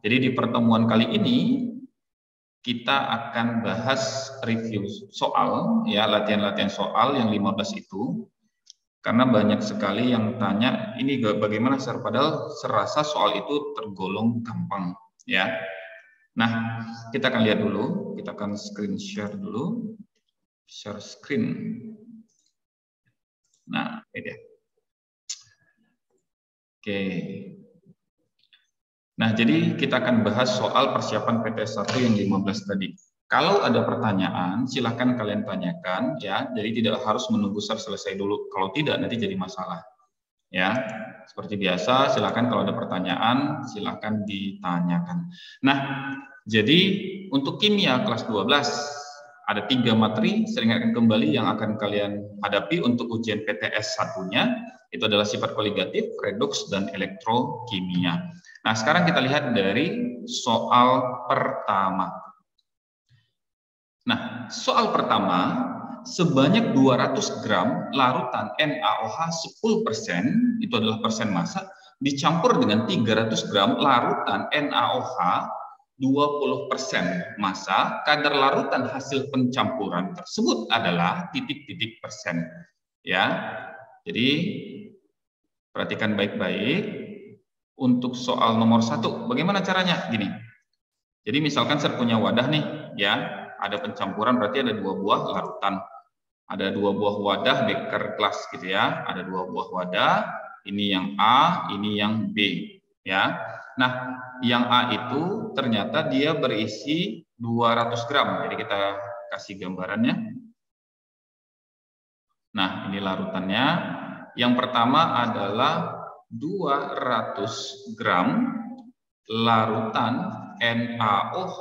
jadi di pertemuan kali ini kita akan bahas review soal, ya, latihan-latihan soal yang 15 itu. Karena banyak sekali yang tanya, ini bagaimana Sir, padahal serasa soal itu tergolong gampang, ya. Nah, kita akan lihat dulu, kita akan screen share dulu, share screen. Nah, ini dia. Oke. Nah, jadi kita akan bahas soal persiapan PTS 1 yang 15 tadi. Kalau ada pertanyaan, silahkan kalian tanyakan, ya. Jadi tidak harus menunggu selesai dulu. Kalau tidak, nanti jadi masalah. Ya, seperti biasa, silahkan kalau ada pertanyaan, silahkan ditanyakan. Nah, jadi untuk kimia kelas 12, ada 3 materi, saya ingatkan kembali yang akan kalian hadapi untuk ujian PTS 1-nya, itu adalah sifat koligatif, redoks, dan elektrokimia. Nah, sekarang kita lihat dari soal pertama. Nah, soal pertama, sebanyak 200 gram larutan NaOH 10%, itu adalah persen massa, dicampur dengan 300 gram larutan NaOH 20% massa, kadar larutan hasil pencampuran tersebut adalah titik-titik persen. Ya, jadi perhatikan baik-baik. Untuk soal nomor 1, bagaimana caranya? Gini, jadi misalkan saya punya wadah nih, ya, ada pencampuran, berarti ada 2 buah larutan. Ada 2 buah wadah beker kelas gitu ya. Ada 2 buah wadah, ini yang A, ini yang B, ya. Nah, yang A itu ternyata dia berisi 200 gram. Jadi kita kasih gambarannya. Nah, ini larutannya. Yang pertama adalah 200 gram larutan NaOH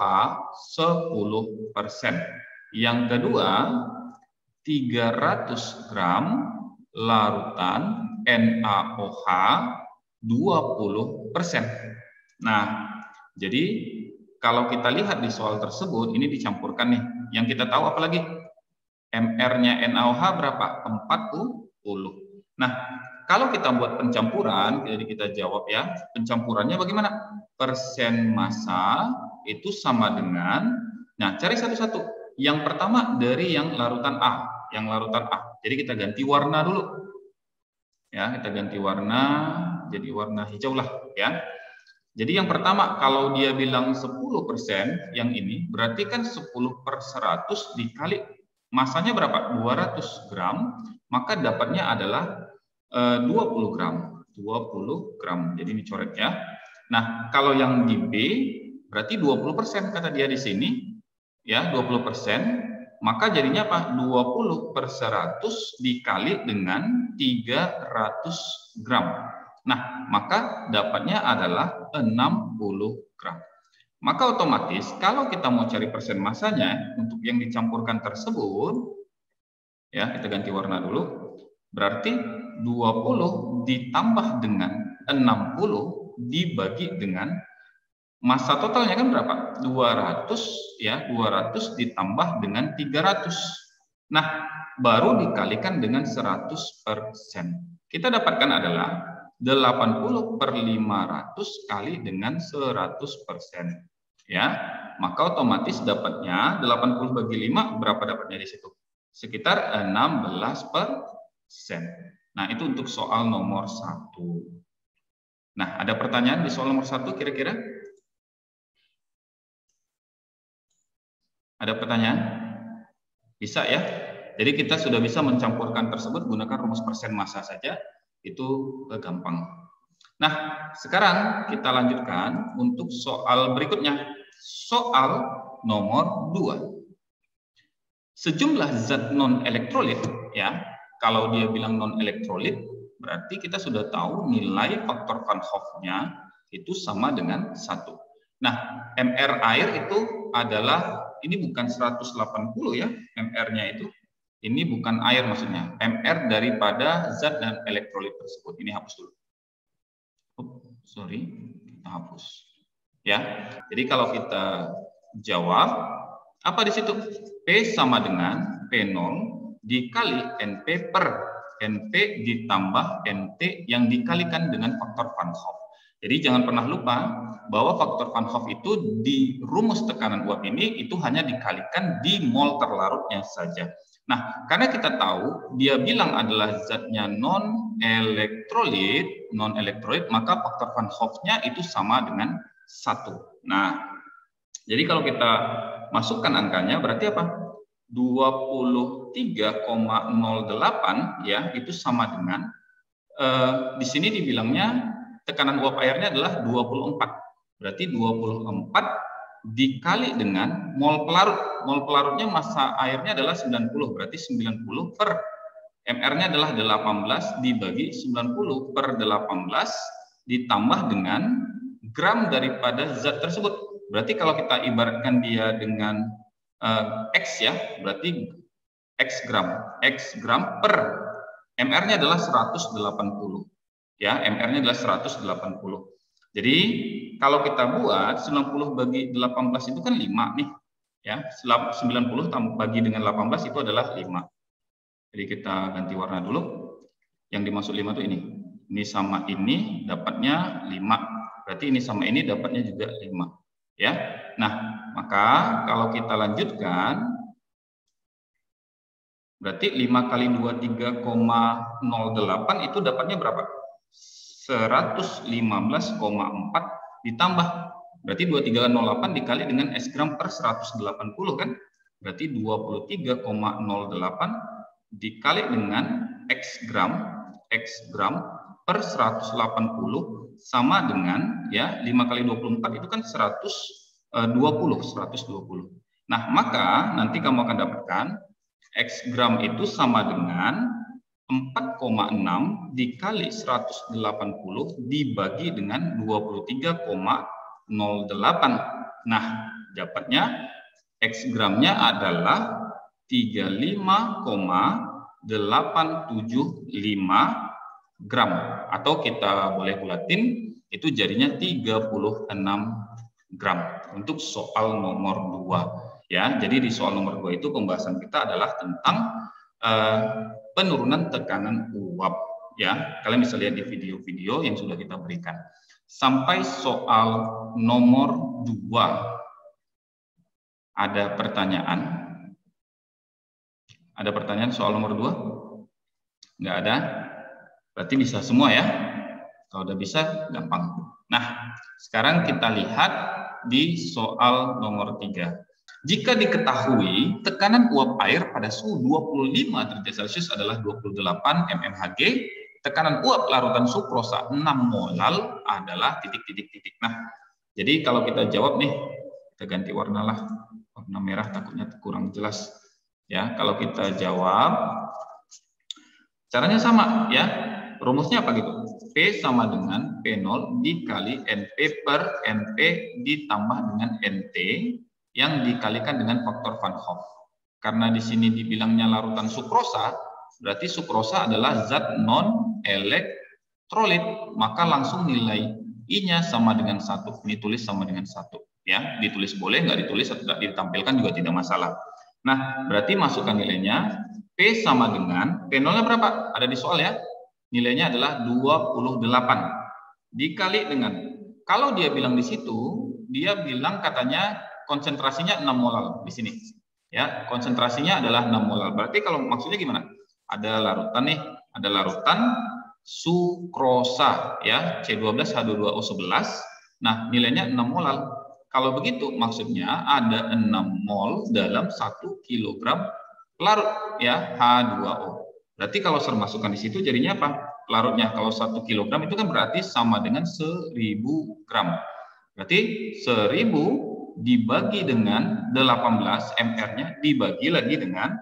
10%. Yang kedua, 300 gram larutan NaOH 20%. Nah, jadi kalau kita lihat di soal tersebut, ini dicampurkan nih. Yang kita tahu apalagi? MR-nya NaOH berapa? 40. Nah, kalau kita buat pencampuran, jadi kita jawab ya, pencampurannya bagaimana? Persen massa itu sama dengan, nah cari satu-satu. Yang pertama dari yang larutan A, Jadi kita ganti warna dulu. Ya, kita ganti warna, jadi warna hijau lah ya. Jadi yang pertama, kalau dia bilang 10%, yang ini, berarti kan 10/100 dikali massanya berapa? 200 gram, maka dapatnya adalah 20 gram. 20 gram. Jadi ini coret ya. Nah, kalau yang di B berarti 20% kata dia di sini. Ya, 20%, maka jadinya apa? 20/100 dikali dengan 300 gram. Nah, maka dapatnya adalah 60 gram. Maka otomatis kalau kita mau cari persen massanya untuk yang dicampurkan tersebut, ya, kita ganti warna dulu. Berarti 20 ditambah dengan 60 dibagi dengan massa totalnya kan berapa? 200 ya, 200 ditambah dengan 300. Nah, baru dikalikan dengan 100%. Kita dapatkan adalah 80/500 kali dengan 100%. Ya, maka otomatis dapatnya 80 bagi 5 berapa dapatnya di situ? Sekitar 16%. Nah, itu untuk soal nomor 1. Nah, ada pertanyaan di soal nomor 1 kira-kira? Ada pertanyaan? Bisa ya? Jadi kita sudah bisa mencampurkan tersebut gunakan rumus persen massa saja, itu gampang. Nah, sekarang kita lanjutkan untuk soal berikutnya. Soal nomor 2. Sejumlah zat non-elektrolit, ya, kalau dia bilang non-elektrolit, berarti kita sudah tahu nilai faktor Van Hoff-nya itu sama dengan 1. Nah, MR air itu adalah, ini bukan 180 ya, MR-nya itu. Ini bukan air maksudnya. MR daripada zat dan elektrolit tersebut. Ini hapus dulu. Sorry, kita hapus. Ya, jadi kalau kita jawab, apa di situ? P sama dengan P0 dikali NP per NP ditambah NT yang dikalikan dengan faktor Van Hoff. Jadi jangan pernah lupa bahwa faktor Van Hoff itu di rumus tekanan uap ini itu hanya dikalikan di mol terlarutnya saja. Nah, karena kita tahu dia bilang adalah zatnya non-elektrolit, maka faktor Van Hoff-nya itu sama dengan 1. Nah, jadi kalau kita masukkan angkanya berarti apa? 23,08 ya, itu sama dengan di sini dibilangnya tekanan uap airnya adalah 24. Berarti 24 dikali dengan mol pelarut. Mol pelarutnya massa airnya adalah 90. Berarti 90 per MR-nya adalah 18 dibagi 90 per 18 ditambah dengan gram daripada zat tersebut. Berarti kalau kita ibaratkan dia dengan X ya, berarti X gram per MR-nya adalah 180. Ya, MR-nya adalah 180. Jadi kalau kita buat 90 bagi 18 itu kan 5 nih. Ya, 90 bagi dengan 18 itu adalah 5. Jadi kita ganti warna dulu. Yang dimaksud 5 itu ini. Ini sama ini dapatnya 5. Berarti ini sama ini dapatnya juga 5. Ya. Nah, maka kalau kita lanjutkan berarti 5 kali 23,08 itu dapatnya berapa? 115,4 ditambah. Berarti 23,08 dikali dengan S gram per 180 kan? Berarti 23,08 dikali dengan X gram per 180 sama dengan ya 5 kali 24 itu kan 120. Nah, maka nanti kamu akan dapatkan X gram itu sama dengan 4,6 dikali 180 dibagi dengan 23,08. Nah, dapatnya X gramnya adalah 35,875 gram. Atau kita boleh bulatin, itu jadinya 36 gram untuk soal nomor 2. Ya, jadi di soal nomor 2 itu pembahasan kita adalah tentang penurunan tekanan uap. Ya, kalian bisa lihat di video-video yang sudah kita berikan. Sampai soal nomor 2. Ada pertanyaan? Ada pertanyaan soal nomor 2? Nggak ada? Berarti bisa semua ya? Kalau udah bisa, gampang. Nah, sekarang kita lihat di soal nomor 3. Jika diketahui tekanan uap air pada suhu 25 derajat Celcius adalah 28 mmHg, tekanan uap larutan sukrosa 6 molal adalah titik-titik-titik. Nah, jadi kalau kita jawab nih, kita ganti warna lah, warna merah takutnya kurang jelas. Ya, kalau kita jawab, caranya sama ya. Rumusnya apa gitu? P sama dengan P0 dikali NP per NP ditambah dengan NT yang dikalikan dengan faktor Van Hoff. Karena di sini dibilangnya larutan sukrosa, berarti sukrosa adalah zat non-elektrolit, maka langsung nilai I-nya sama dengan 1. Ini tulis sama dengan 1. Ya, ditulis boleh, nggak ditulis atau tidak ditampilkan juga tidak masalah. Nah, berarti masukkan nilainya. P sama dengan, P0-nya berapa? Ada di soal ya. Nilainya adalah 28. Dikali dengan, kalau dia bilang di situ, dia bilang katanya konsentrasinya 6 molal di sini. Ya, konsentrasinya adalah 6 molal. Berarti kalau maksudnya gimana? Ada larutan nih, ada larutan sukrosa ya, C12H22O11. Nah, nilainya 6 molal. Kalau begitu maksudnya ada 6 mol dalam 1 kilogram larut ya, H2O. Berarti kalau saya masukkan di situ jadinya apa? Larutnya kalau 1 kilogram itu kan berarti sama dengan 1000 gram. Berarti 1000 dibagi dengan 18, MR-nya dibagi lagi dengan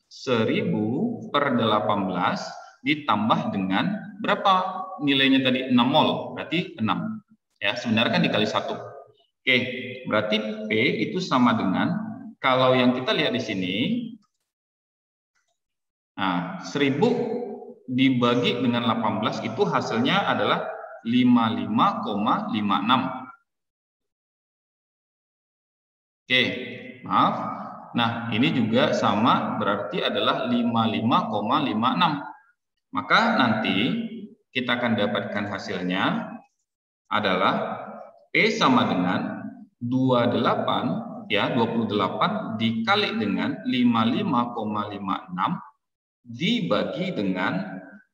1000 per 18 ditambah dengan berapa nilainya tadi? 6 mol, berarti 6. Ya, sebenarnya kan dikali 1. Oke, berarti P itu sama dengan, kalau yang kita lihat di sini, nah, 1000 dibagi dengan 18 itu hasilnya adalah 55,56. Oke, maaf. Nah, ini juga sama, berarti adalah 55,56. Maka nanti kita akan dapatkan hasilnya adalah P sama dengan 28 ya, 28 dikali dengan 55,56 dibagi dengan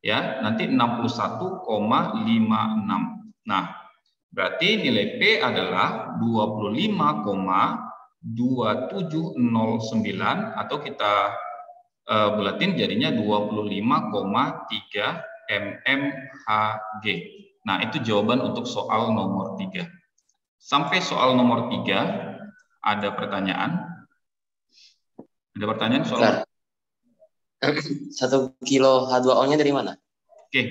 ya nanti 61,56. Nah, berarti nilai P adalah 25,2709 atau kita bulatin jadinya 25,3 mmHg. Nah, itu jawaban untuk soal nomor 3. Sampai soal nomor 3, ada pertanyaan? Ada pertanyaan soal? 1 kilo H2O-nya dari mana? Oke,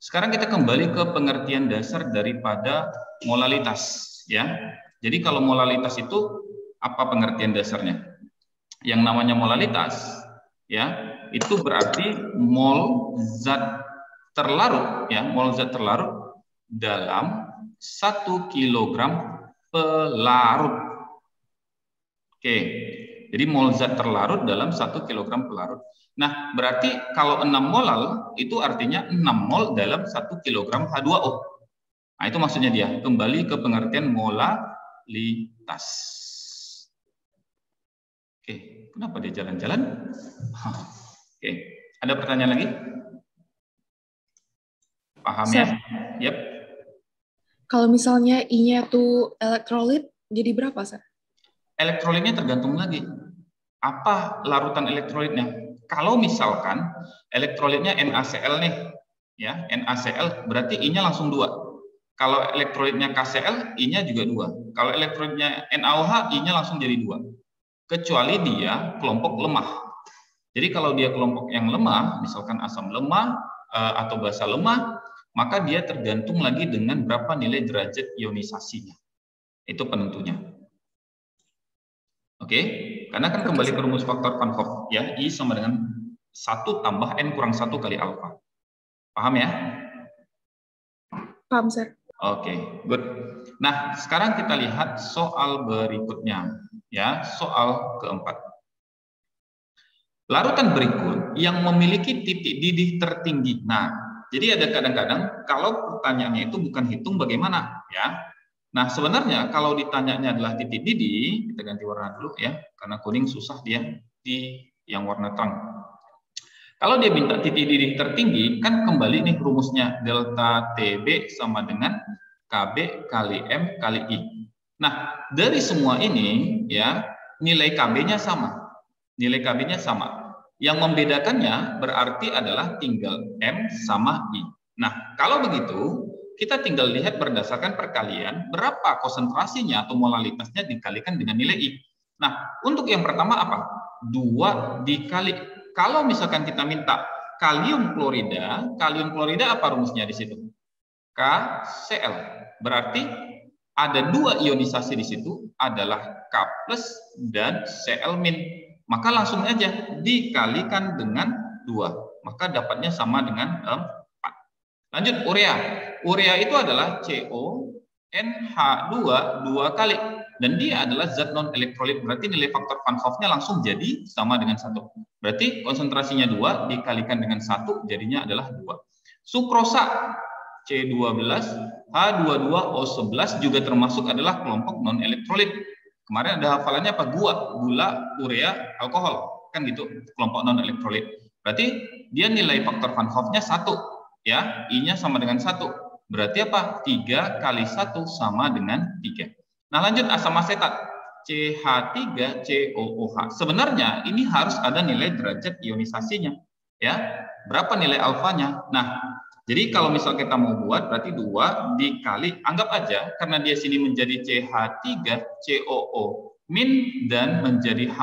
sekarang kita kembali ke pengertian dasar daripada molalitas. Ya, jadi kalau molalitas itu apa pengertian dasarnya? Yang namanya molalitas, ya, itu berarti mol zat terlarut, ya, mol zat terlarut dalam 1 kilogram pelarut. Oke, jadi mol zat terlarut dalam 1 kilogram pelarut. Nah, berarti kalau 6 molal itu artinya 6 mol dalam 1 kilogram H2O. Nah, itu maksudnya dia. Kembali ke pengertian molalitas. Oke, kenapa dia jalan-jalan? Oke, ada pertanyaan lagi? Paham ya? Yep. Kalau misalnya I-nya tuh elektrolit, jadi berapa, Sir? Elektrolitnya tergantung lagi. Apa larutan elektrolitnya? Kalau misalkan elektrolitnya NaCl nih, ya NaCl berarti I-nya langsung 2. Kalau elektrolitnya KCl, I-nya juga 2. Kalau elektrolitnya NaOH, I-nya langsung jadi 2. Kecuali dia kelompok lemah. Jadi kalau dia kelompok yang lemah, misalkan asam lemah atau basa lemah, maka dia tergantung lagi dengan berapa nilai derajat ionisasinya. Itu penentunya. Oke, karena kan kembali ke rumus faktor Van Hoff, ya, I sama dengan 1 tambah N kurang 1 kali alfa. Paham ya? Paham, Sir. Oke, good. Nah, sekarang kita lihat soal berikutnya, ya, soal keempat. Larutan berikut yang memiliki titik didih tertinggi. Nah, jadi ada kadang-kadang kalau pertanyaannya itu bukan hitung bagaimana, ya. Nah, sebenarnya kalau ditanyanya adalah titik didih, kita ganti warna dulu ya, karena kuning susah dia di yang warna terang. Kalau dia minta titik didih tertinggi, kan kembali nih rumusnya delta TB sama dengan KB kali M kali I. Nah, dari semua ini ya, nilai KB-nya sama. Nilai KB-nya sama. Yang membedakannya berarti adalah tinggal M sama I. Nah, kalau begitu, kita tinggal lihat berdasarkan perkalian berapa konsentrasinya atau molalitasnya dikalikan dengan nilai I. Nah, untuk yang pertama apa? 2 dikali. Kalau misalkan kita minta kalium klorida apa rumusnya di situ? KCl. Berarti ada 2 ionisasi di situ adalah K+ dan Cl-. Maka langsung aja dikalikan dengan 2. Maka dapatnya sama dengan 4. Lanjut urea. Urea itu adalah CONH2 2 kali. Dan dia adalah zat non-elektrolit. Berarti nilai faktor Van Hoff-nya langsung jadi sama dengan 1. Berarti konsentrasinya 2 dikalikan dengan 1 jadinya adalah 2. Sukrosa C12 H22O11 juga termasuk adalah kelompok non-elektrolit. Kemarin ada hafalannya apa? Gula, urea, alkohol. Kan gitu, kelompok non-elektrolit. Berarti dia nilai faktor Van Hoff-nya 1. Ya, I-nya sama dengan 1. Berarti apa? 3 kali 1 sama dengan 3. Nah, lanjut asam asetat. CH3COOH. Sebenarnya ini harus ada nilai derajat ionisasinya. Ya, berapa nilai alfanya? Nah, jadi kalau misal kita mau buat, berarti 2 dikali, anggap aja, karena dia sini menjadi CH3COO- dan menjadi H+.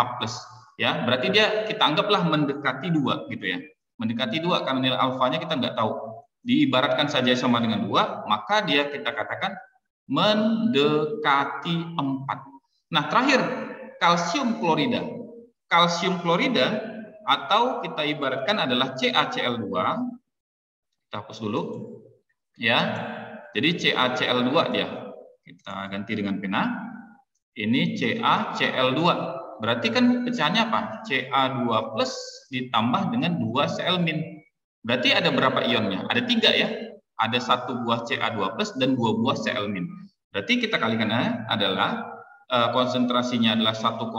Ya, berarti dia kita anggaplah mendekati 2 gitu ya. Mendekati 2 karena nilai alfanya kita nggak tahu. Diibaratkan saja sama dengan 2, maka dia kita katakan mendekati 4. Nah, terakhir kalsium klorida. Kalsium klorida atau kita ibaratkan adalah CaCl2. Kita hapus dulu. Ya. Jadi CaCl2 dia. Kita ganti dengan pena. Ini CaCl2. Berarti kan pecahannya apa? Ca2+ ditambah dengan 2 Cl-. Berarti ada berapa ionnya? Ada 3 ya. Ada 1 buah Ca2+ dan 2 buah Cl-. Berarti kita kalikan adalah konsentrasinya adalah 1,5.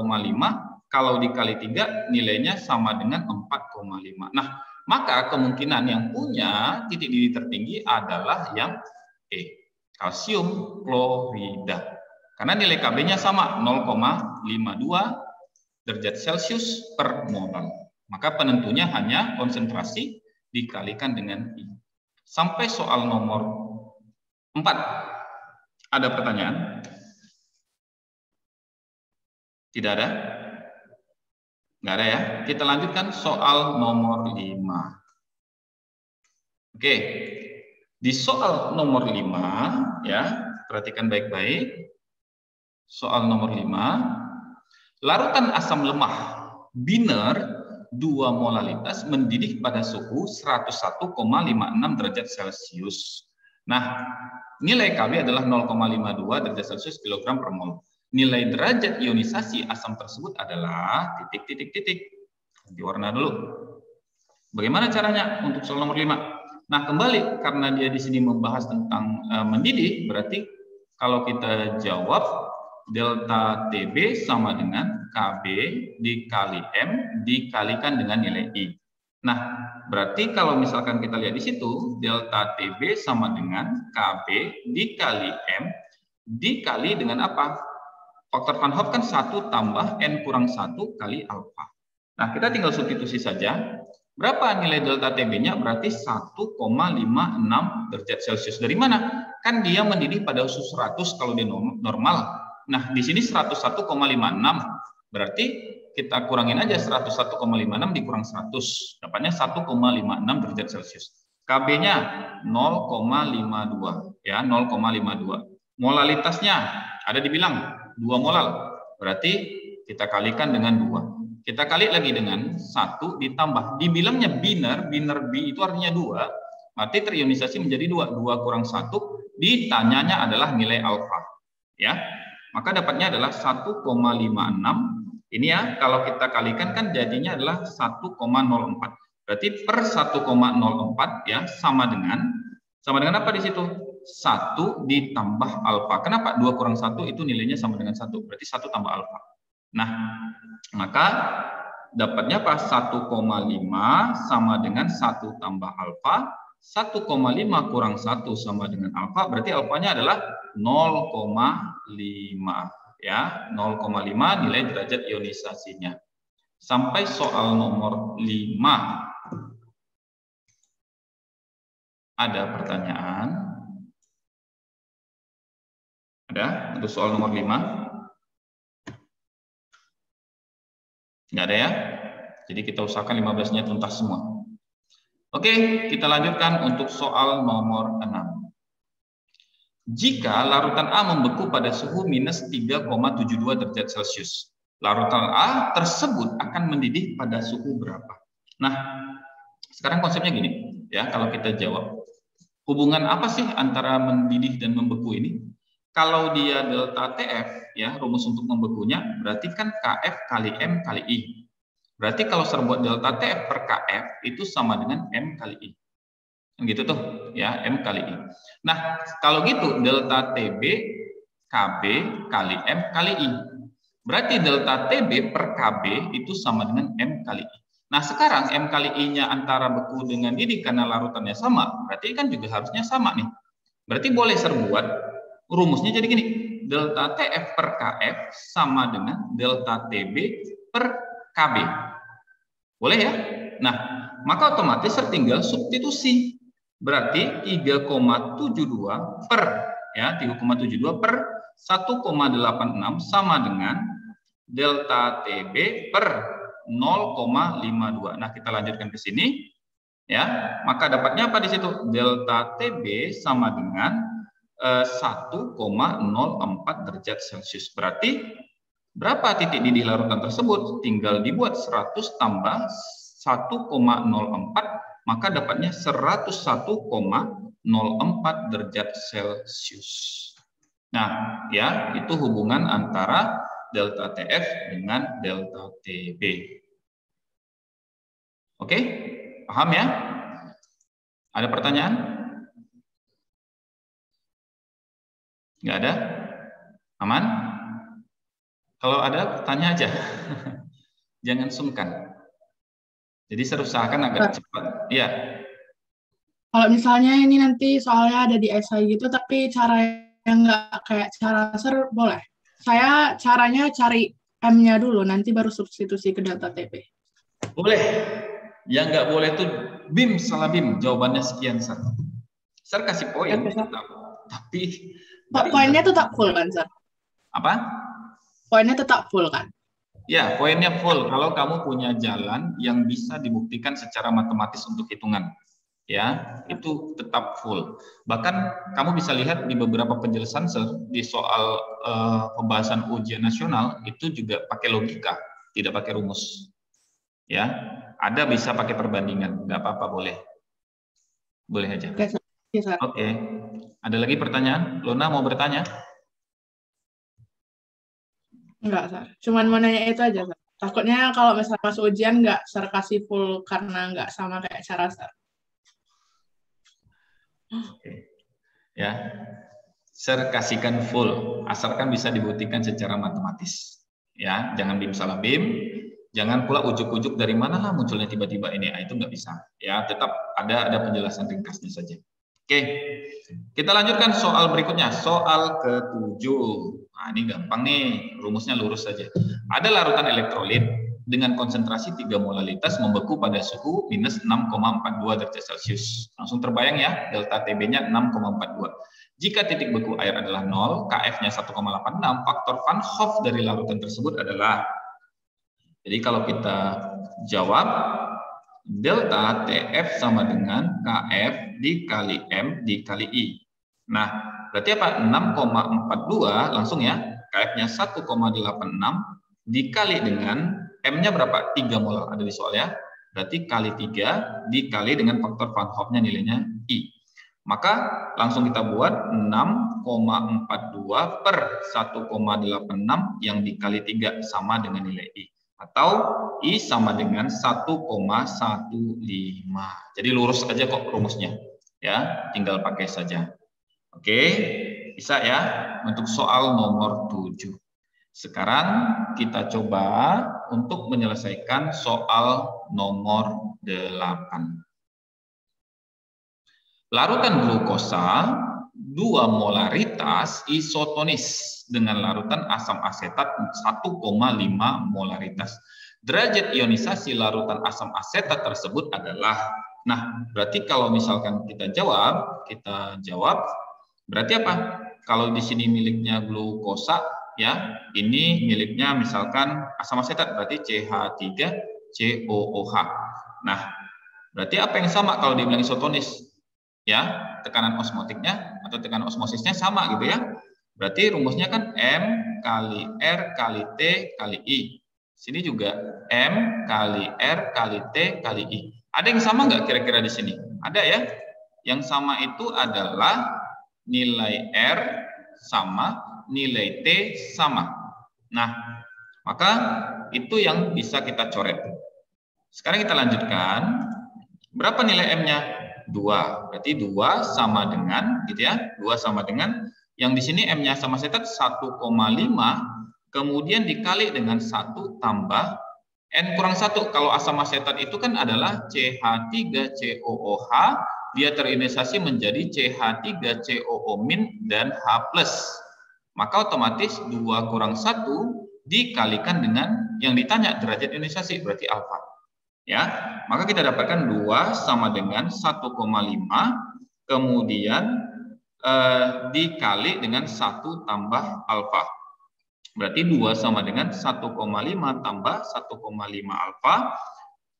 Kalau dikali 3 nilainya sama dengan 4,5. Nah, maka kemungkinan yang punya titik didih tertinggi adalah yang E, kalsium klorida. Karena nilai Kb-nya sama 0,52 derajat Celcius per molar. Maka penentunya hanya konsentrasi dikalikan dengan I. Sampai soal nomor 4. Ada pertanyaan? Tidak ada? Nggak ada ya? Kita lanjutkan soal nomor 5. Oke. Di soal nomor 5, ya, perhatikan baik-baik. Soal nomor 5. Larutan asam lemah biner 2 molalitas mendidih pada suhu 101,56 derajat Celcius. Nah, nilai Kb adalah 0,52 derajat Celcius kilogram per mol. Nilai derajat ionisasi asam tersebut adalah titik. Diwarna dulu. Bagaimana caranya untuk soal nomor 5? Nah, kembali karena dia di sini membahas tentang mendidih, berarti kalau kita jawab delta Tb sama dengan Kb dikali M dikalikan dengan nilai I. Nah, berarti kalau misalkan kita lihat di situ, delta Tb sama dengan Kb dikali M dikali dengan apa? Faktor Van Hoff kan 1 tambah N kurang 1 kali alfa. Nah, kita tinggal substitusi saja. Berapa nilai delta Tb-nya? Berarti 1,56 derajat Celcius. Dari mana? Kan dia mendidih pada suhu 100 kalau dia normal. Nah, di sini 101,56. Berarti kita kurangin aja 101,56 dikurang 100. Dapatnya 1,56 derajat Celcius. Kb-nya 0,52. Ya, 0,52. Molalitasnya ada dibilang 2 molal. Berarti kita kalikan dengan 2. Kita kali lagi dengan 1 ditambah. Dibilangnya biner B itu artinya 2. Berarti terionisasi menjadi 2. 2 kurang 1. Ditanyanya adalah nilai alfa. Ya. Maka dapatnya adalah 1,56. Ini ya, kalau kita kalikan kan jadinya adalah 1,04. Berarti per 1,04 ya sama dengan apa di situ? 1 ditambah alfa. Kenapa? 2 kurang 1 itu nilainya sama dengan 1. Berarti 1 tambah alfa. Nah, maka dapatnya apa? 1,5 sama dengan 1 tambah alfa. 1,5 kurang 1 sama dengan alfa. Berarti alfanya adalah 0,5. Ya, 0,5 nilai derajat ionisasinya. Sampai soal nomor 5. Ada pertanyaan? Ada untuk soal nomor 5? Nggak ada ya? Jadi kita usahakan 15-nya tuntas semua. Oke, kita lanjutkan untuk soal nomor 6. Jika larutan A membeku pada suhu minus 3,72 derajat Celcius, larutan A tersebut akan mendidih pada suhu berapa? Nah, sekarang konsepnya gini, ya, kalau kita jawab. Hubungan apa sih antara mendidih dan membeku ini? Kalau dia delta TF, ya, rumus untuk membekunya, berarti kan KF kali M kali I. Berarti kalau serbuat delta TF per KF itu sama dengan M kali I. Gitu tuh, ya, M kali I. Nah, kalau gitu delta TB KB kali M kali I. Berarti delta TB per KB itu sama dengan M kali I. Nah, sekarang M kali I-nya antara beku dengan didih karena larutannya sama, berarti kan juga harusnya sama nih. Berarti boleh serbuat rumusnya jadi gini, delta TF per KF sama dengan delta TB per KB. Boleh ya? Nah, maka otomatis tertinggal substitusi. Berarti 3,72 per 1,86 sama dengan delta TB per 0,52. Nah, kita lanjutkan ke sini. Ya, maka dapatnya apa di situ? Delta TB sama dengan 1,04 derajat Celcius. Berarti berapa titik didih larutan tersebut? Tinggal dibuat 100 tambah 1,04, maka dapatnya 101,04 derajat Celcius. Nah, ya, itu hubungan antara delta TF dengan delta TB. Oke? Paham ya? Ada pertanyaan? Nggak ada? Aman? Kalau ada, tanya aja. Jangan sungkan. Jadi saya usahakan agak cepat. Iya. Kalau misalnya ini nanti soalnya ada di esai gitu, tapi cara yang nggak kayak cara ser boleh. Saya caranya cari M-nya dulu, nanti baru substitusi ke delta TP. Boleh. Yang nggak boleh tuh BIM salah BIM. Jawabannya sekian, Sir. Sir kasih poin, tapi poinnya tetap full kan, Sir? Apa? Poinnya tetap full kan? Ya, poinnya full kalau kamu punya jalan yang bisa dibuktikan secara matematis untuk hitungan. Ya, itu tetap full. Bahkan kamu bisa lihat di beberapa penjelasan, Sir, di soal pembahasan ujian nasional itu juga pakai logika, tidak pakai rumus. Ya, ada bisa pakai perbandingan, nggak apa-apa, boleh. Boleh aja. Oke. Ada lagi pertanyaan? Lona mau bertanya? Enggak, Sir. Cuman mau nanya itu aja, Sir. Takutnya kalau misalnya masuk ujian nggak Sir kasih full karena nggak sama kayak cara Sir. Oke. Ya. Sir kasihkan full, asalkan bisa dibuktikan secara matematis. Ya, jangan BIM salah BIM. Jangan pula ujuk-ujuk dari mana lah munculnya tiba-tiba ini. Itu nggak bisa. Ya, tetap ada penjelasan ringkasnya saja. Oke, kita lanjutkan soal berikutnya, soal ke-7. Nah, ini gampang nih, rumusnya lurus saja. Ada larutan elektrolit dengan konsentrasi 3 molalitas membeku pada suhu minus 6,42 derajat Celcius. Langsung terbayang ya, delta TB-nya 6,42. Jika titik beku air adalah 0, KF-nya 1,86, faktor Van Hoff dari larutan tersebut adalah. Jadi kalau kita jawab, delta TF sama dengan KF dikali M dikali I. Nah, berarti apa? 6,42 langsung ya. KF-nya 1,86 dikali dengan M-nya berapa? 3 molar ada di soal ya. Berarti kali 3 dikali dengan faktor Van Hoff-nya nilainya I. Maka langsung kita buat 6,42 per 1,86 yang dikali 3 sama dengan nilai I. Atau I sama dengan 1,15. Jadi lurus aja kok rumusnya. Ya, tinggal pakai saja. Oke, bisa ya untuk soal nomor 7. Sekarang kita coba untuk menyelesaikan soal nomor 8. Larutan glukosa 2 molaritas isotonis dengan larutan asam asetat 1,5 molaritas. Derajat ionisasi larutan asam asetat tersebut adalah, nah berarti kalau misalkan kita jawab berarti apa? Kalau di sini miliknya glukosa ya, ini miliknya misalkan asam asetat berarti CH3COOH. Nah, berarti apa yang sama kalau dibilang isotonis? Ya, tekanan osmotiknya atau tekanan osmosisnya sama gitu ya. Berarti rumusnya kan M kali R kali T kali I. Sini juga M kali R kali T kali I. Ada yang sama nggak kira-kira di sini? Ada ya. Yang sama itu adalah nilai R sama, nilai T sama. Nah, maka itu yang bisa kita coret. Sekarang kita lanjutkan. Berapa nilai M-nya? 2. Berarti 2 sama dengan gitu ya. 2 sama dengan yang di sini M-nya sama asetat 1,5 kemudian dikali dengan 1 tambah N kurang 1. Kalau asam asetat itu kan adalah CH3COOH, dia terionisasi menjadi CH3COO- dan H+. Maka otomatis 2 kurang 1 dikalikan dengan yang ditanya derajat ionisasi berarti alfa. Ya, maka kita dapatkan 2 sama dengan 1,5 kemudian dikali dengan 1 tambah alfa. Berarti 2 sama dengan 1,5 tambah 1,5 alfa.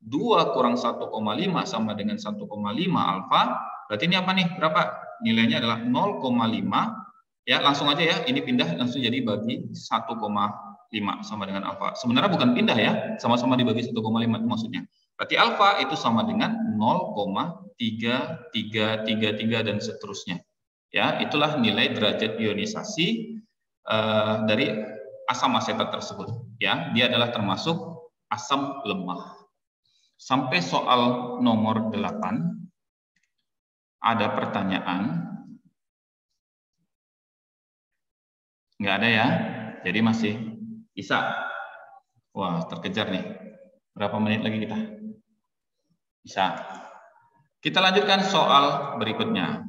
2 kurang 1,5 sama dengan 1,5 alfa. Berarti ini apa nih? Berapa? Nilainya adalah 0,5. Ya, langsung aja ya. Ini pindah langsung jadi bagi 1,5 sama dengan alfa. Sebenarnya bukan pindah ya, sama-sama dibagi 1,5 maksudnya. Berarti alfa itu sama dengan 0,3333 dan seterusnya. Ya, itulah nilai derajat ionisasi dari asam asetat tersebut. Ya, dia adalah termasuk asam lemah. Sampai soal nomor 8 ada pertanyaan. Nggak ada ya. Jadi masih bisa. Wah, terkejar nih. Berapa menit lagi kita? Bisa. Kita lanjutkan soal berikutnya.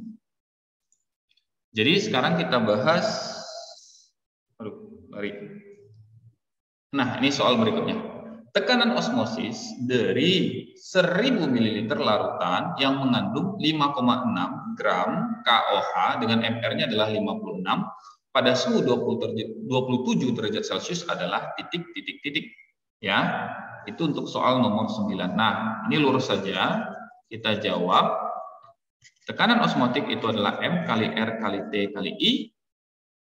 Jadi sekarang kita bahas, nah ini soal berikutnya. Tekanan osmosis dari 1000 ml larutan yang mengandung 5,6 gram KOH dengan MR-nya adalah 56 pada suhu 27 derajat Celcius adalah titik. Ya, itu untuk soal nomor 9. Nah, ini lurus saja. Kita jawab. Tekanan osmotik itu adalah M kali R kali T kali I.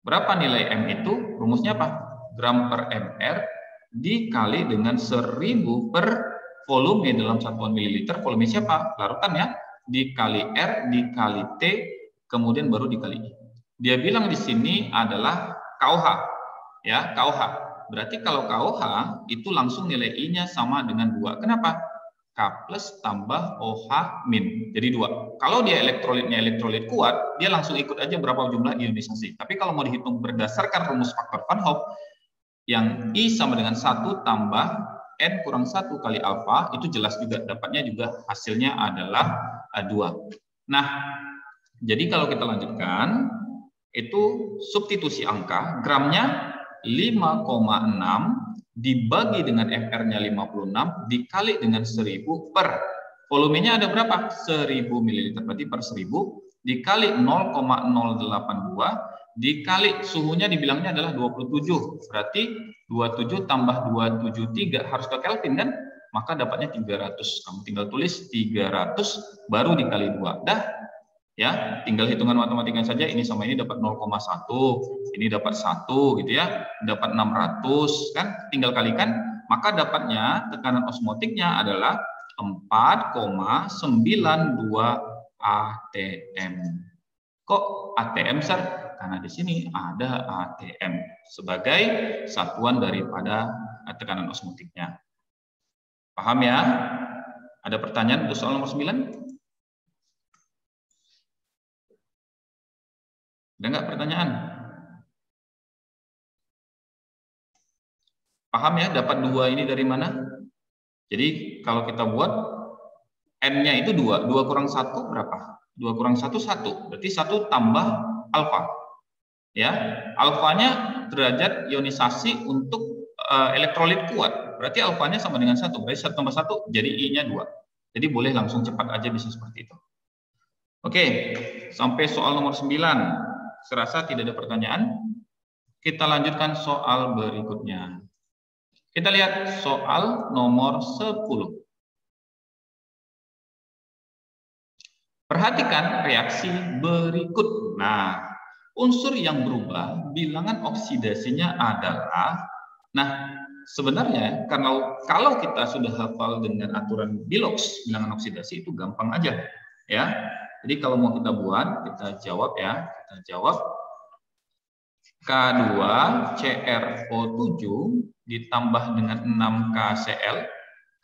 Berapa nilai M itu? Rumusnya apa? Gram per MR dikali dengan 1000 per volume dalam satuan mililiter. Volume siapa? Larutan ya. Dikali R dikali T, kemudian baru dikali I. Dia bilang di sini adalah KOH. Ya, KOH. Berarti kalau KOH itu langsung nilai I-nya sama dengan 2. Kenapa? K plus tambah OH min. Jadi 2. Kalau dia elektrolitnya elektrolit kuat, dia langsung ikut aja berapa jumlah ionisasi. Tapi kalau mau dihitung berdasarkan rumus faktor Van Hoff, yang I sama dengan 1 tambah N kurang 1 kali alfa, itu jelas juga. Dapatnya juga hasilnya adalah 2. Nah, jadi kalau kita lanjutkan, itu substitusi angka, gramnya 5,6 dibagi dengan MR-nya 56 dikali dengan 1000 per volumenya ada berapa? 1000 ml, berarti per 1000 dikali 0,082 dikali suhunya dibilangnya adalah 27. Berarti 27 tambah 273 harus ke Kelvin kan? Maka dapatnya 300. Kamu tinggal tulis 300 baru dikali 2. Dah. Ya, tinggal hitungan matematikanya saja. Ini sama ini dapat 0,1, ini dapat 1 gitu ya, dapat 600 kan, tinggal kalikan, maka dapatnya tekanan osmotiknya adalah 4,92 atm. Kok atm, Sir? Karena di sini ada atm sebagai satuan daripada tekanan osmotiknya. Paham ya? Ada pertanyaan untuk soal nomor 9? Ada nggak pertanyaan? Paham ya, dapat 2 ini dari mana? Jadi kalau kita buat N-nya itu 2. 2 kurang 1 berapa? 2 kurang 1, 1. Berarti 1 tambah alfa. Ya, alfanya derajat ionisasi untuk elektrolit kuat. Berarti alfanya sama dengan 1. Berarti 1 tambah 1 jadi I-nya 2. Jadi boleh langsung cepat aja bisa seperti itu. Oke, sampai soal nomor 9. Serasa tidak ada pertanyaan. Kita lanjutkan soal berikutnya. Kita lihat soal nomor 10. Perhatikan reaksi berikut. Nah, unsur yang berubah bilangan oksidasinya adalah, nah sebenarnya kalau kita sudah hafal dengan aturan Bilox bilangan oksidasi itu gampang aja ya. Jadi kalau mau kita buat, kita jawab ya. Kita jawab K2CrO7 ditambah dengan 6KCl,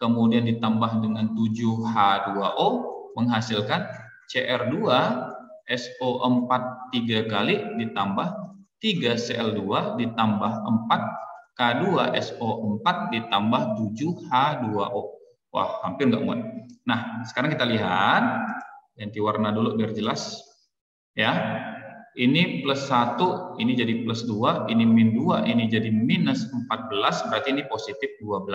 kemudian ditambah dengan 7H2O, menghasilkan Cr2SO4 3 kali ditambah 3Cl2 ditambah 4K2SO4 ditambah 7H2O. Wah, hampir nggak muat. Nah, sekarang kita lihat. Ganti warna dulu biar jelas. Ya. Ini plus 1, ini jadi plus 2, ini min 2, ini jadi minus 14, berarti ini positif 12.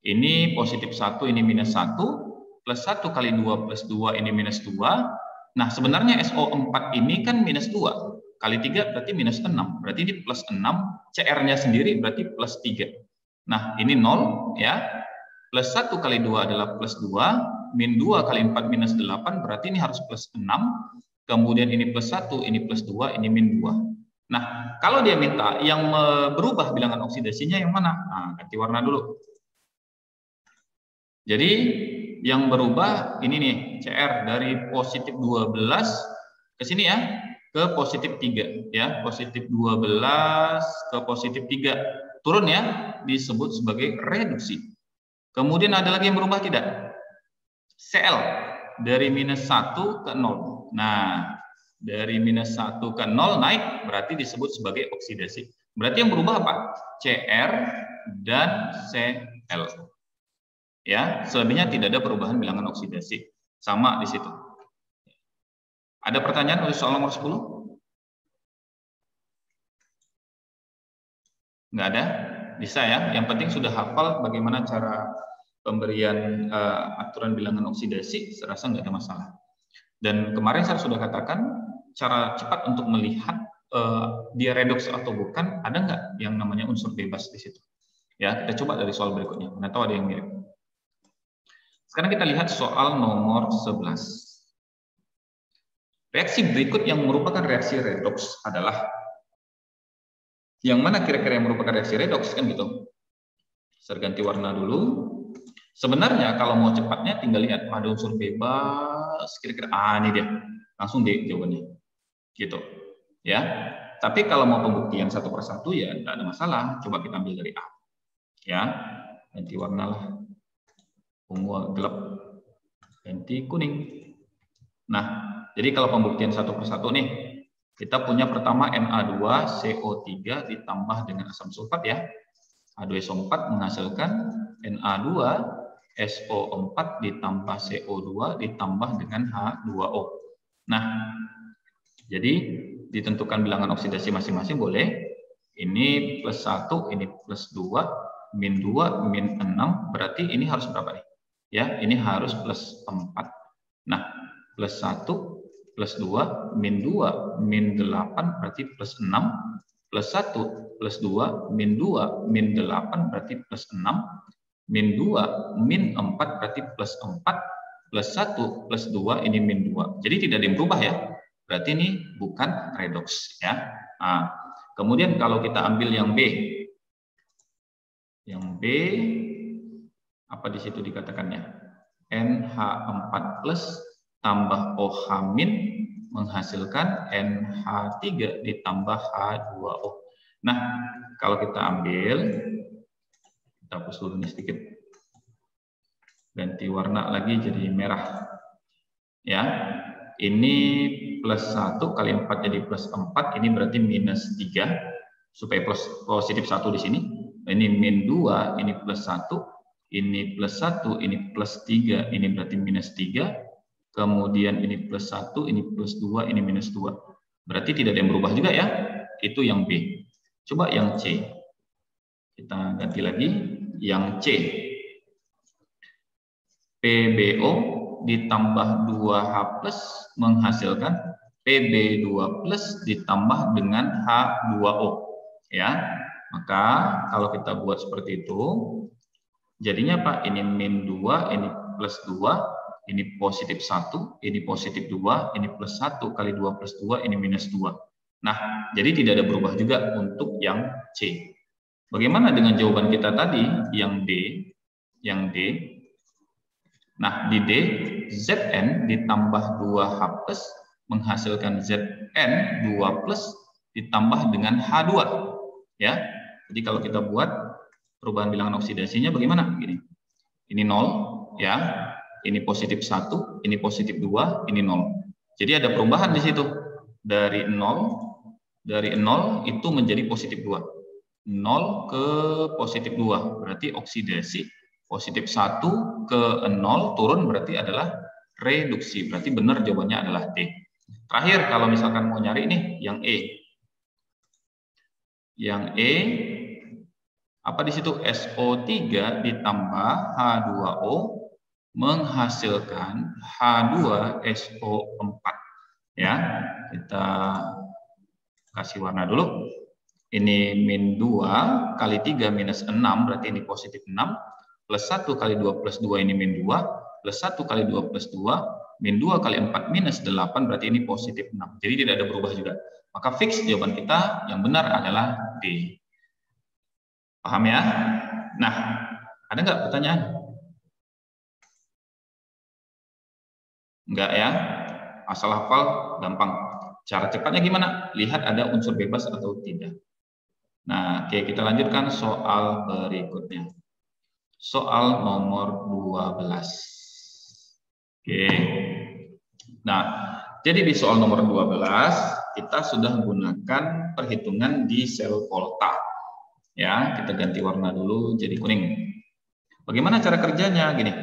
Ini positif 1, ini minus 1, plus 1 kali 2 plus 2, ini minus 2. Nah, sebenarnya SO4 ini kan minus 2. Kali 3 berarti minus 6. Berarti ini plus 6, CR-nya sendiri berarti plus 3. Nah, ini 0 ya. Plus 1 kali 2 adalah plus 2, min 2 kali 4 minus 8, berarti ini harus plus 6, kemudian ini plus 1, ini plus 2, ini min 2. Nah, kalau dia minta yang berubah bilangan oksidasinya yang mana? Nah, ganti warna dulu. Jadi, yang berubah ini nih, CR dari positif 12 ke sini ya, ke positif 3. Ya, positif 12 ke positif 3. Turun ya, disebut sebagai reduksi. Kemudian ada lagi yang berubah tidak? Cl dari minus 1 ke 0. Nah, Dari minus 1 ke 0 naik, berarti disebut sebagai oksidasi. Berarti yang berubah apa? Cr dan Cl. Ya, selebihnya tidak ada perubahan bilangan oksidasi. Sama di situ. Ada pertanyaan untuk soal nomor 10? Nggak ada? Bisa ya. Yang penting sudah hafal bagaimana cara pemberian aturan bilangan oksidasi, saya rasa nggak ada masalah. Dan kemarin saya sudah katakan, cara cepat untuk melihat dia redoks atau bukan, ada nggak yang namanya unsur bebas di situ. Ya, kita coba dari soal berikutnya. Mana tahu ada yang mirip. Sekarang kita lihat soal nomor 11. Reaksi berikut yang merupakan reaksi redoks adalah, yang mana kira-kira yang merupakan reaksi redoks, kan gitu. Saya ganti warna dulu. Sebenarnya kalau mau cepatnya tinggal lihat ada unsur bebas, kira-kira ini dia. Langsung D jawabannya. Gitu. Ya. Tapi kalau mau pembuktian satu persatu ya tidak ada masalah. Coba kita ambil dari A. Ya. Ganti warna lah. Ungu gelap. Ganti kuning. Nah, jadi kalau pembuktian satu persatu nih, kita punya pertama Na2CO3 ditambah dengan asam sulfat ya. H2SO4 menghasilkan Na2SO4 ditambah CO2 ditambah dengan H2O. Nah, jadi ditentukan bilangan oksidasi masing-masing boleh. Ini plus 1, ini plus 2, min 2, min 6. Berarti ini harus berapa nih? Ya, ini harus plus 4. Nah, plus 1, plus 2, min 2, min 8 berarti plus 6, plus 1, plus 2, min 2, min 8 berarti plus 6, min 2, min 4 berarti plus 4, plus 1, plus 2 ini min 2. Jadi tidak ada yang berubah ya. Berarti ini bukan redoks ya. Nah, kemudian kalau kita ambil yang B. Yang B, apa di situ dikatakannya? NH4 plus tambah OH min menghasilkan NH3 ditambah H2O. Nah, kalau kita ambil, kita hapus dulu nih sedikit. Ganti warna lagi jadi merah. Ya, ini plus 1 kali 4 jadi plus 4, ini berarti minus 3. Supaya plus positif 1 di sini. Ini min 2, ini plus 1, ini plus 1, ini plus 3, ini berarti minus 3. Kemudian ini plus 1, ini plus 2, ini minus 2. Berarti tidak ada yang berubah juga ya. Itu yang B. Coba yang C. Kita ganti lagi. Yang C. PbO ditambah 2H plus menghasilkan Pb2 plus ditambah dengan H2O. Ya. Maka kalau kita buat seperti itu, jadinya apa? Ini min 2, ini plus 2, ini positif 1, ini positif 2, ini plus 1 kali 2 plus 2, ini minus 2. Nah, jadi tidak ada berubah juga untuk yang C. Bagaimana dengan jawaban kita tadi, yang D? Yang D. Nah, di D, Zn ditambah 2H plus menghasilkan Zn 2 plus ditambah dengan H2. Ya, jadi kalau kita buat perubahan bilangan oksidasinya bagaimana? Gini. Ini 0, ya. Ini positif 1, ini positif 2, ini 0. Jadi ada perubahan di situ. Dari 0 itu menjadi positif 2. 0 ke positif 2, berarti oksidasi. Positif 1 ke 0 turun berarti adalah reduksi. Berarti benar jawabannya adalah D. Terakhir, kalau misalkan mau nyari nih, yang E. Yang E, apa di situ? SO3 ditambah H2O menghasilkan H2SO4. Ya, kita kasih warna dulu. Ini min 2 kali 3 minus 6, berarti ini positif 6. Plus 1 kali 2 plus 2 ini min 2. Plus 1 kali 2 plus 2. Min 2 kali 4 minus 8, berarti ini positif 6. Jadi tidak ada berubah juga. Maka fix jawaban kita yang benar adalah D. Paham ya? Nah, ada nggak pertanyaan? Enggak ya? Asal hafal, gampang. Cara cepatnya gimana? Lihat ada unsur bebas atau tidak. Nah, oke, kita lanjutkan soal berikutnya. Soal nomor 12. Oke. Nah, jadi di soal nomor 12 kita sudah menggunakan perhitungan di sel volta. Ya, kita ganti warna dulu jadi kuning. Bagaimana cara kerjanya? Gini.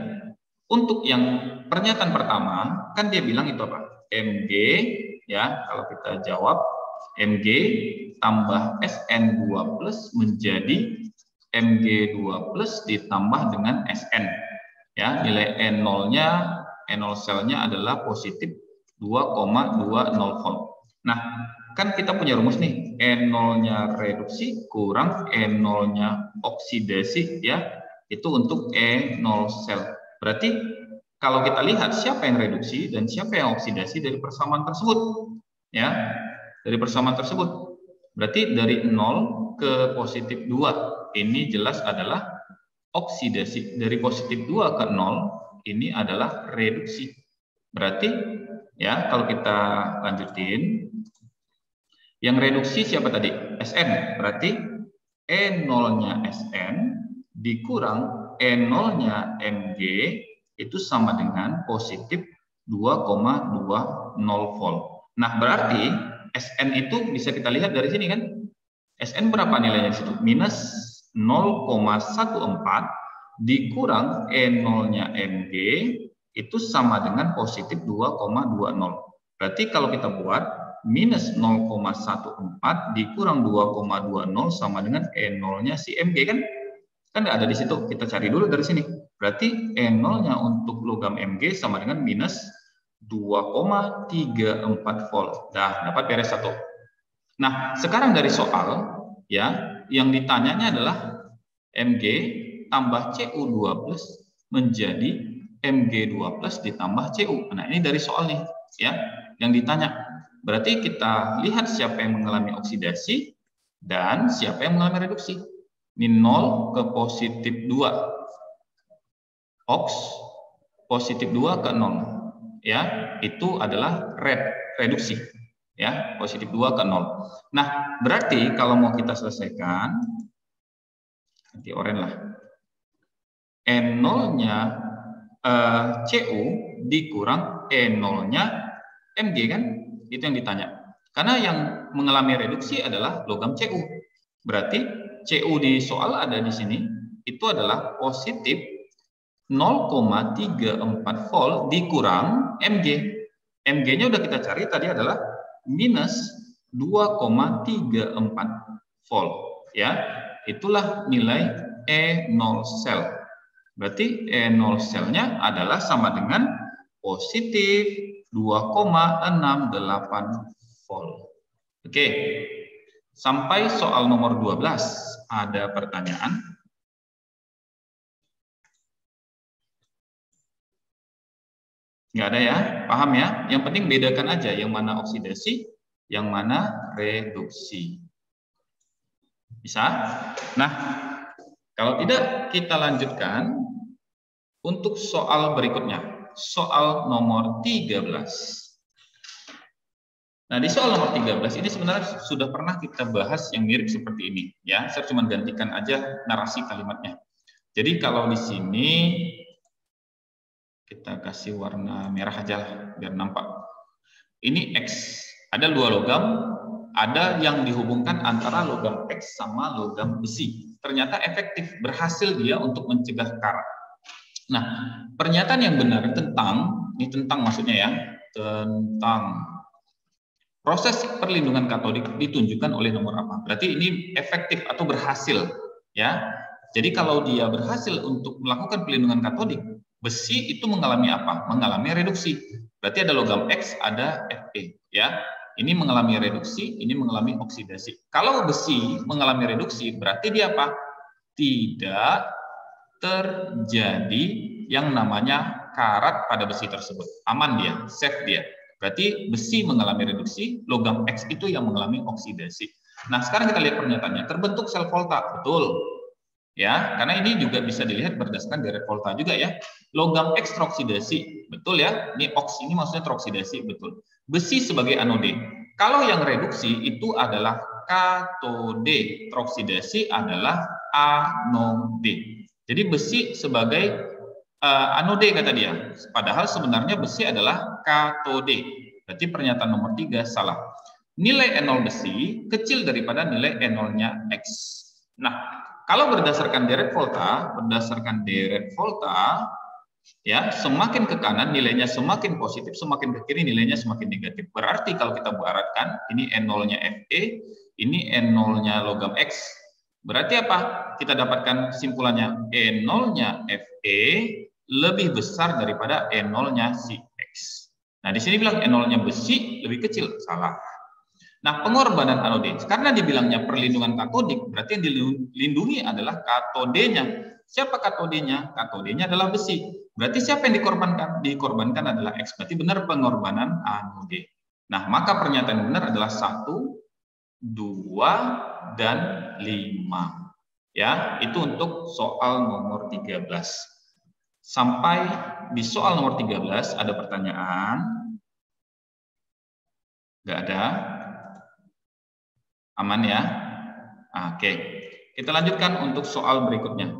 Untuk yang pernyataan pertama, kan dia bilang itu apa? Mg, ya, kalau kita jawab Mg tambah Sn2 plus menjadi Mg2 plus ditambah dengan Sn. Ya, nilai N0-nya, N0 selnya adalah positif 2,20 volt. Nah, kan kita punya rumus nih, E0-nya reduksi kurang E0-nya oksidasi, ya, itu untuk E0 sel. Berarti kalau kita lihat siapa yang reduksi dan siapa yang oksidasi dari persamaan tersebut, ya, dari persamaan tersebut. Berarti dari 0 ke positif 2, ini jelas adalah oksidasi. Dari positif 2 ke 0, ini adalah reduksi. Berarti, ya, kalau kita lanjutin, yang reduksi siapa tadi? Sn. Berarti E0-nya Sn dikurang E0-nya Mg itu sama dengan positif 2,20 volt. Nah, berarti Sn itu bisa kita lihat dari sini kan? Sn berapa nilainya di situ? Minus 0,14 dikurang E0-nya Mg itu sama dengan positif 2,20. Berarti kalau kita buat minus 0,14 dikurang 2,20 sama dengan E0-nya si Mg kan? Kan nggak ada di situ. Kita cari dulu dari sini. Berarti E0-nya untuk logam Mg sama dengan minus 2,34 volt. Dah, dapat beres satu. Nah, sekarang dari soal, ya, yang ditanyanya adalah Mg tambah Cu2 plus menjadi Mg2 plus ditambah Cu. Nah, ini dari soal nih, ya, yang ditanya. Berarti kita lihat siapa yang mengalami oksidasi dan siapa yang mengalami reduksi. Ini 0 ke positif 2. Oks, positif 2 ke 0. Ya, itu adalah reduksi. Ya, positif 2 ke 0. Nah, berarti kalau mau kita selesaikan, ganti oranye lah. N0-nya Cu dikurang E0-nya Mg kan? Itu yang ditanya. Karena yang mengalami reduksi adalah logam Cu. Berarti Cu di soal ada di sini, itu adalah positif 0,34 volt dikurang Mg. Mg-nya udah kita cari tadi adalah minus 2,34 volt. Ya, itulah nilai E0 sel. Berarti E0 selnya adalah sama dengan positif 2,68 volt. Oke. Sampai soal nomor 12 ada pertanyaan? Nggak ada ya? Paham ya? Yang penting bedakan aja yang mana oksidasi, yang mana reduksi. Bisa? Nah, kalau tidak kita lanjutkan untuk soal berikutnya. Soal nomor 13. Nah, di soal nomor 13 ini sebenarnya sudah pernah kita bahas yang mirip seperti ini, ya. Saya cuma gantikan aja narasi kalimatnya. Jadi kalau di sini kita kasih warna merah aja lah biar nampak. Ini X, ada dua logam, ada yang dihubungkan antara logam X sama logam besi. Ternyata efektif, berhasil dia untuk mencegah karat. Nah, pernyataan yang benar tentang, ini tentang maksudnya ya, tentang proses perlindungan katodik ditunjukkan oleh nomor apa? Berarti ini efektif atau berhasil, ya. Jadi kalau dia berhasil untuk melakukan pelindungan katodik, besi itu mengalami apa? Mengalami reduksi. Berarti ada logam X, ada Fe, ya. Ini mengalami reduksi, ini mengalami oksidasi. Kalau besi mengalami reduksi, berarti dia apa? Tidak terjadi yang namanya karat pada besi tersebut. Aman dia, safe dia. Berarti besi mengalami reduksi, logam X itu yang mengalami oksidasi. Nah, sekarang kita lihat pernyataannya. Terbentuk sel volta, betul. Ya, karena ini juga bisa dilihat berdasarkan dari volta juga ya. Logam X teroksidasi, betul ya. Ini oks ini maksudnya teroksidasi, betul. Besi sebagai anode. Kalau yang reduksi itu adalah katode, teroksidasi adalah anode. Jadi besi sebagai anode kata dia. Padahal sebenarnya besi adalah katode. Berarti pernyataan nomor 3 salah. Nilai E0 besi kecil daripada nilai E0-nya X. Nah, kalau berdasarkan deret volta, ya, semakin ke kanan nilainya semakin positif, semakin ke kiri nilainya semakin negatif. Berarti kalau kita buaratkan, ini E0-nya Fe, ini E0-nya logam X. Berarti apa? Kita dapatkan kesimpulannya, E0-nya Fe lebih besar daripada E0-nya si X. Nah, di sini bilang E0-nya besi lebih kecil, salah. Nah, pengorbanan anode, karena dibilangnya perlindungan katodik, berarti yang dilindungi adalah katodenya. Siapa katodenya? Katodenya adalah besi. Berarti siapa yang dikorbankan? Dikorbankan adalah X. Berarti benar pengorbanan anode. Nah, maka pernyataan yang benar adalah 1, 2, dan 5. Ya, itu untuk soal nomor 13. Sampai di soal nomor 13 ada pertanyaan? Nggak ada? Aman ya? Oke. Kita lanjutkan untuk soal berikutnya.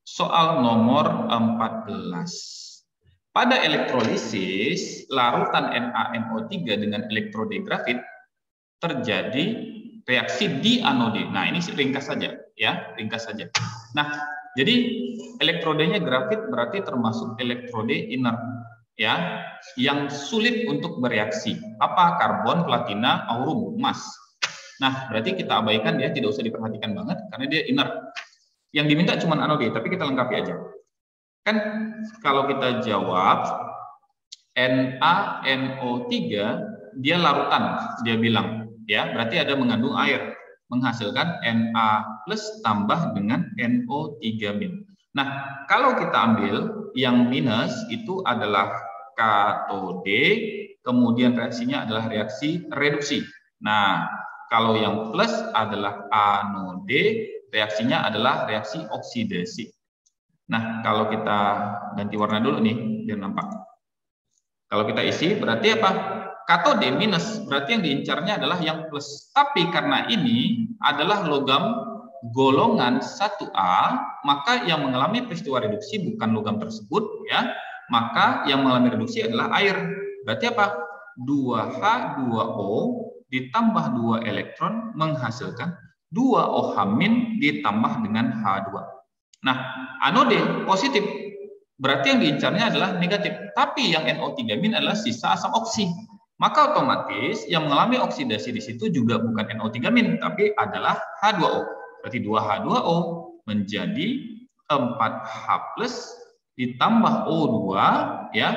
Soal nomor 14. Pada elektrolisis, larutan NaNO3 dengan elektrode grafit terjadi reaksi di anode. Nah, ini ringkas saja ya, ringkas saja. Nah, jadi elektrodenya grafit berarti termasuk elektrode inert ya, yang sulit untuk bereaksi. Apa? Karbon, platina, aurum, emas. Nah, berarti kita abaikan dia, tidak usah diperhatikan banget karena dia inert. Yang diminta cuma anode, tapi kita lengkapi aja. Kan kalau kita jawab NaNO3 dia larutan, dia bilang ya, berarti ada mengandung air, menghasilkan Na+ tambah dengan NO3-. Nah, kalau kita ambil yang minus itu adalah katode, kemudian reaksinya adalah reaksi reduksi. Nah, kalau yang plus adalah anode, reaksinya adalah reaksi oksidasi. Nah, kalau kita ganti warna dulu nih, biar nampak. Kalau kita isi, berarti apa? Katode minus, berarti yang diincarnya adalah yang plus. Tapi karena ini adalah logam golongan 1A, maka yang mengalami peristiwa reduksi bukan logam tersebut, ya. Maka yang mengalami reduksi adalah air. Berarti apa? 2H2O ditambah 2 elektron menghasilkan 2OH- ditambah dengan H2. Nah, anode positif. Berarti yang diincarnya adalah negatif. Tapi yang NO3- adalah sisa asam oksi. Maka otomatis yang mengalami oksidasi di situ juga bukan NO3-, tapi adalah H2O. Berarti 2H2O menjadi 4H+ ditambah O2 ya,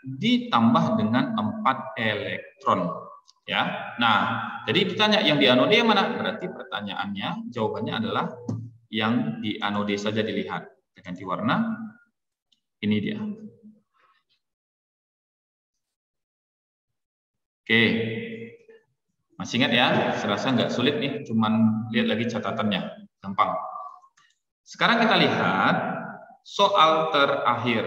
ditambah dengan 4 elektron ya. Nah, jadi ditanya yang di anode yang mana? Berarti pertanyaannya jawabannya adalah yang di anode saja dilihat. Kita ganti warna. Ini dia. Oke. Masih ingat ya? Serasa nggak sulit nih, cuman lihat lagi catatannya. Gampang. Sekarang kita lihat soal terakhir.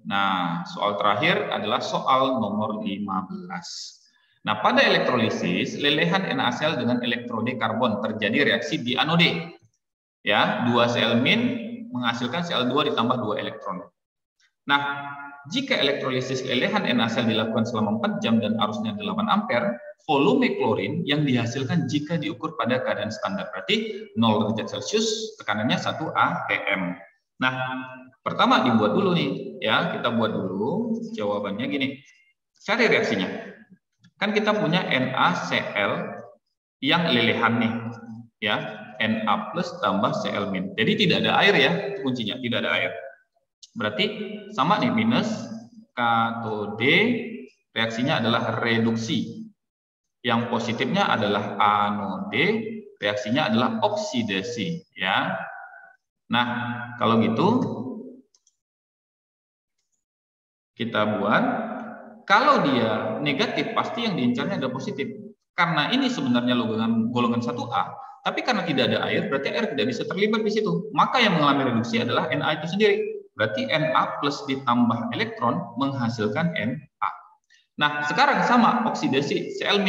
Nah, soal terakhir adalah soal nomor 15. Nah, pada elektrolisis, lelehan NaCl dengan elektrode karbon terjadi reaksi di anode. Ya, 2 Cl- menghasilkan Cl2 ditambah 2 elektron. Nah, jika elektrolisis lelehan NaCl dilakukan selama 4 jam dan arusnya 8 ampere, volume klorin yang dihasilkan jika diukur pada keadaan standar berarti 0 derajat Celcius, tekanannya 1 atm. Nah, pertama dibuat dulu nih, ya, kita buat dulu jawabannya gini. Cari reaksinya. Kan kita punya NaCl yang lelehan nih, ya, Na+ tambah Cl-. Jadi tidak ada air ya, itu kuncinya, tidak ada air. Berarti sama nih, minus katode, reaksinya adalah reduksi. Yang positifnya adalah anode, reaksinya adalah oksidasi, ya. Nah, kalau gitu kita buat, kalau dia negatif pasti yang diincarnya ada positif. Karena ini sebenarnya golongan 1A, tapi karena tidak ada air, berarti air tidak bisa terlibat di situ. Maka yang mengalami reduksi adalah Na itu sendiri. Berarti Na+ ditambah elektron menghasilkan Na. Nah, sekarang sama oksidasi Cl-,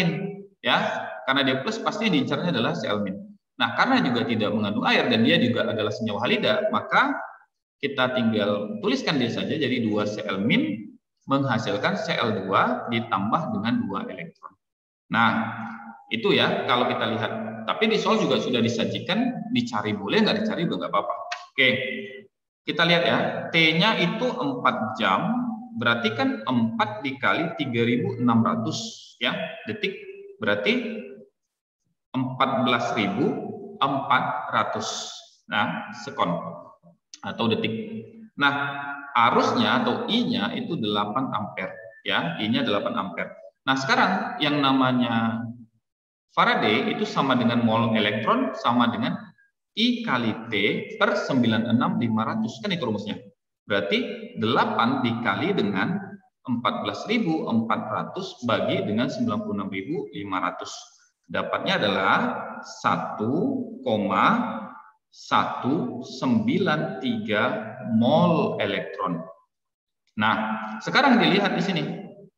ya. Karena dia plus pasti diincarnya adalah Cl-. Nah, karena juga tidak mengandung air dan dia juga adalah senyawa halida, maka kita tinggal tuliskan dia saja jadi 2 Cl- menghasilkan Cl2 ditambah dengan 2 elektron. Nah, itu ya kalau kita lihat. Tapi di soal juga sudah disajikan, dicari boleh, nggak dicari juga nggak apa-apa. Oke, kita lihat ya, T-nya itu 4 jam, berarti kan 4 dikali 3.600 ya detik, berarti 14.400 sekon atau detik. Nah, arusnya atau I-nya itu 8 ampere ya, I-nya 8 ampere. Nah, sekarang yang namanya Faraday itu sama dengan mol elektron sama dengan I kali T per 96.500, kan itu rumusnya. Berarti 8 dikali dengan 14.400 bagi dengan 96.500. Dapatnya adalah 1,193 mol elektron. Nah, sekarang dilihat di sini.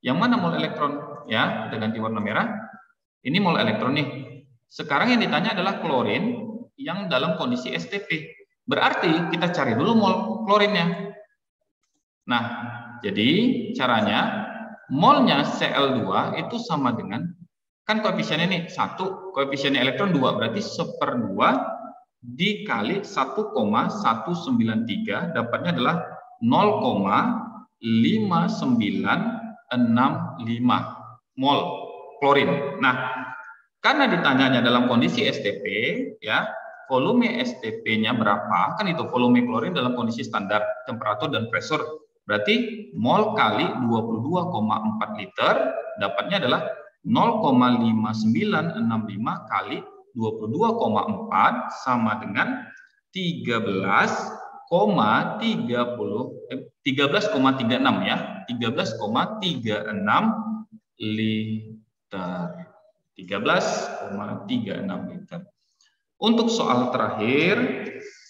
Yang mana mol elektron? Ya, kita ganti warna merah. Ini mol elektron nih. Sekarang yang ditanya adalah klorin yang dalam kondisi STP. Berarti kita cari dulu mol klorinnya. Nah, jadi caranya molnya Cl2 itu sama dengan, kan koefisiennya ini 1, koefisiennya elektron 2, berarti 1/2 dikali 1,193, dapatnya adalah 0,5965 mol klorin. Nah, karena ditanyanya dalam kondisi STP, ya, volume STP-nya berapa? Kan itu volume klorin dalam kondisi standar, temperatur dan pressure. Berarti mol kali 22,4 liter, dapatnya adalah 0,5965 kali 22,4 sama dengan 13,36 ya, 13,36 liter. 13,36 liter. Untuk soal terakhir,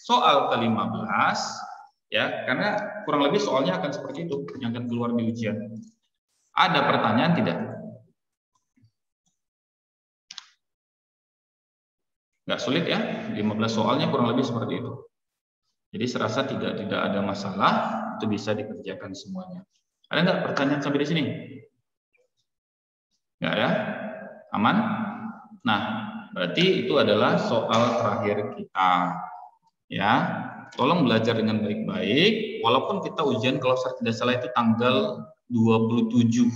soal ke-15 ya, karena kurang lebih soalnya akan seperti itu yang akan keluar di ujian. Ada pertanyaan tidak? Nggak sulit ya, 15 soalnya kurang lebih seperti itu. Jadi serasa tidak ada masalah, itu bisa dikerjakan semuanya. Ada nggak pertanyaan sampai di sini? Nggak ya? Aman? Nah, berarti itu adalah soal terakhir kita. Ya, tolong belajar dengan baik-baik. Walaupun kita ujian kalau saya tidak salah itu tanggal 27.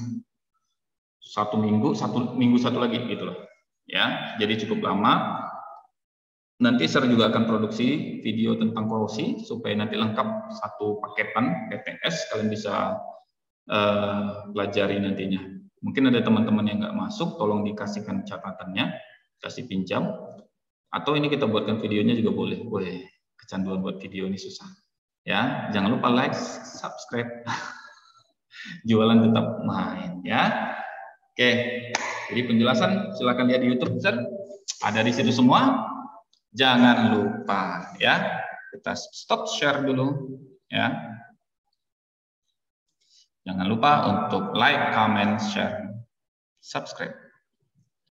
Satu minggu satu lagi gitu loh. Ya, jadi cukup lama. Nanti saya juga akan produksi video tentang korosi supaya nanti lengkap satu paketan PTS, kalian bisa pelajari nantinya. Mungkin ada teman-teman yang nggak masuk, tolong dikasihkan catatannya, kasih pinjam. Atau ini kita buatkan videonya juga boleh. Wih, kecanduan buat video ini susah. Ya, jangan lupa like, subscribe. Jualan tetap main ya. Oke, jadi penjelasan silakan lihat di YouTube, Sir. Ada di situ semua. Jangan lupa ya. Kita stop share dulu ya. Jangan lupa untuk like, comment, share, subscribe.